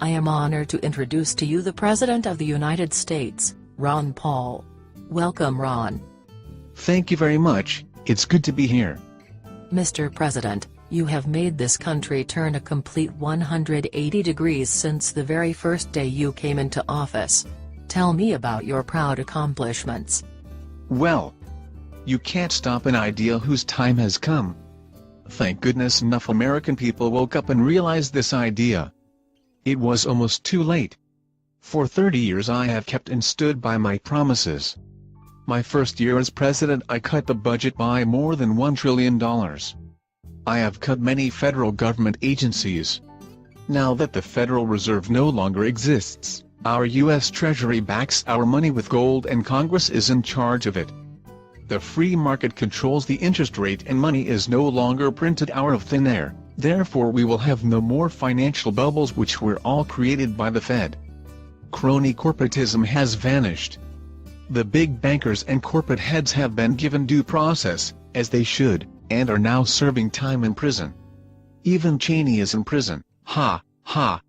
I am honored to introduce to you the President of the United States, Ron Paul. Welcome, Ron. Thank you very much, it's good to be here. Mr. President, you have made this country turn a complete 180 degrees since the very first day you came into office. Tell me about your proud accomplishments. Well, you can't stop an idea whose time has come. Thank goodness enough American people woke up and realized this idea. It was almost too late. For 30 years I have kept and stood by my promises. My first year as president I cut the budget by more than $1 trillion. I have cut many federal government agencies. Now that the Federal Reserve no longer exists, our U.S. Treasury backs our money with gold and Congress is in charge of it. The free market controls the interest rate and money is no longer printed out of thin air, therefore we will have no more financial bubbles which were all created by the Fed. Crony corporatism has vanished. The big bankers and corporate heads have been given due process, as they should, and are now serving time in prison. Even Cheney is in prison, ha, ha.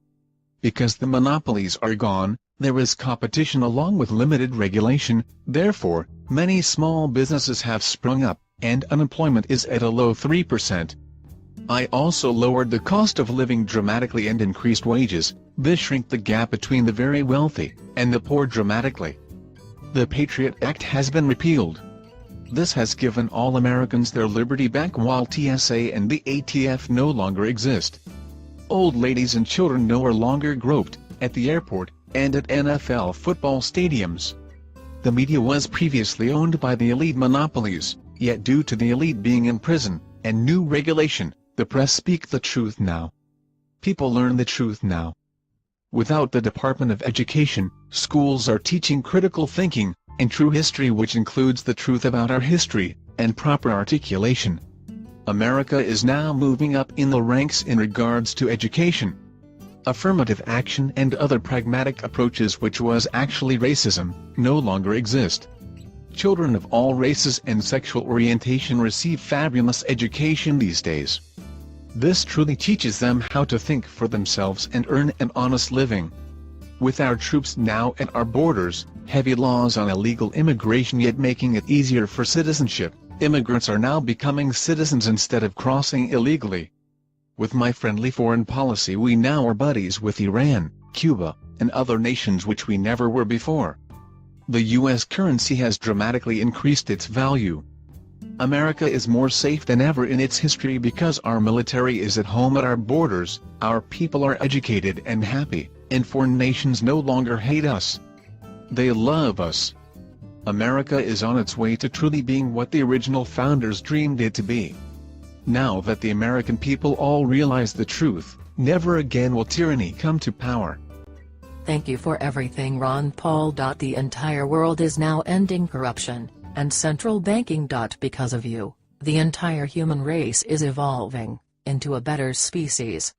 Because the monopolies are gone, there is competition along with limited regulation, therefore, many small businesses have sprung up, and unemployment is at a low 3%. I also lowered the cost of living dramatically and increased wages. This shrank the gap between the very wealthy and the poor dramatically. The Patriot Act has been repealed. This has given all Americans their liberty back while TSA and the ATF no longer exist. Old ladies and children no longer groped at the airport and at NFL football stadiums. The media was previously owned by the elite monopolies, yet due to the elite being in prison and new regulation, the press speak the truth now. People learn the truth now. Without the Department of Education, schools are teaching critical thinking and true history, which includes the truth about our history and proper articulation. America is now moving up in the ranks in regards to education. Affirmative action and other pragmatic approaches, which was actually racism, no longer exist. Children of all races and sexual orientation receive fabulous education these days. This truly teaches them how to think for themselves and earn an honest living. With our troops now at our borders, heavy laws on illegal immigration yet making it easier for citizenship, immigrants are now becoming citizens instead of crossing illegally. With my friendly foreign policy we now are buddies with Iran, Cuba, and other nations which we never were before. The U.S. currency has dramatically increased its value. America is more safe than ever in its history because our military is at home at our borders, our people are educated and happy, and foreign nations no longer hate us. They love us. America is on its way to truly being what the original founders dreamed it to be. Now that the American people all realize the truth, never again will tyranny come to power. Thank you for everything, Ron Paul. The entire world is now ending corruption and central banking. Because of you, the entire human race is evolving into a better species.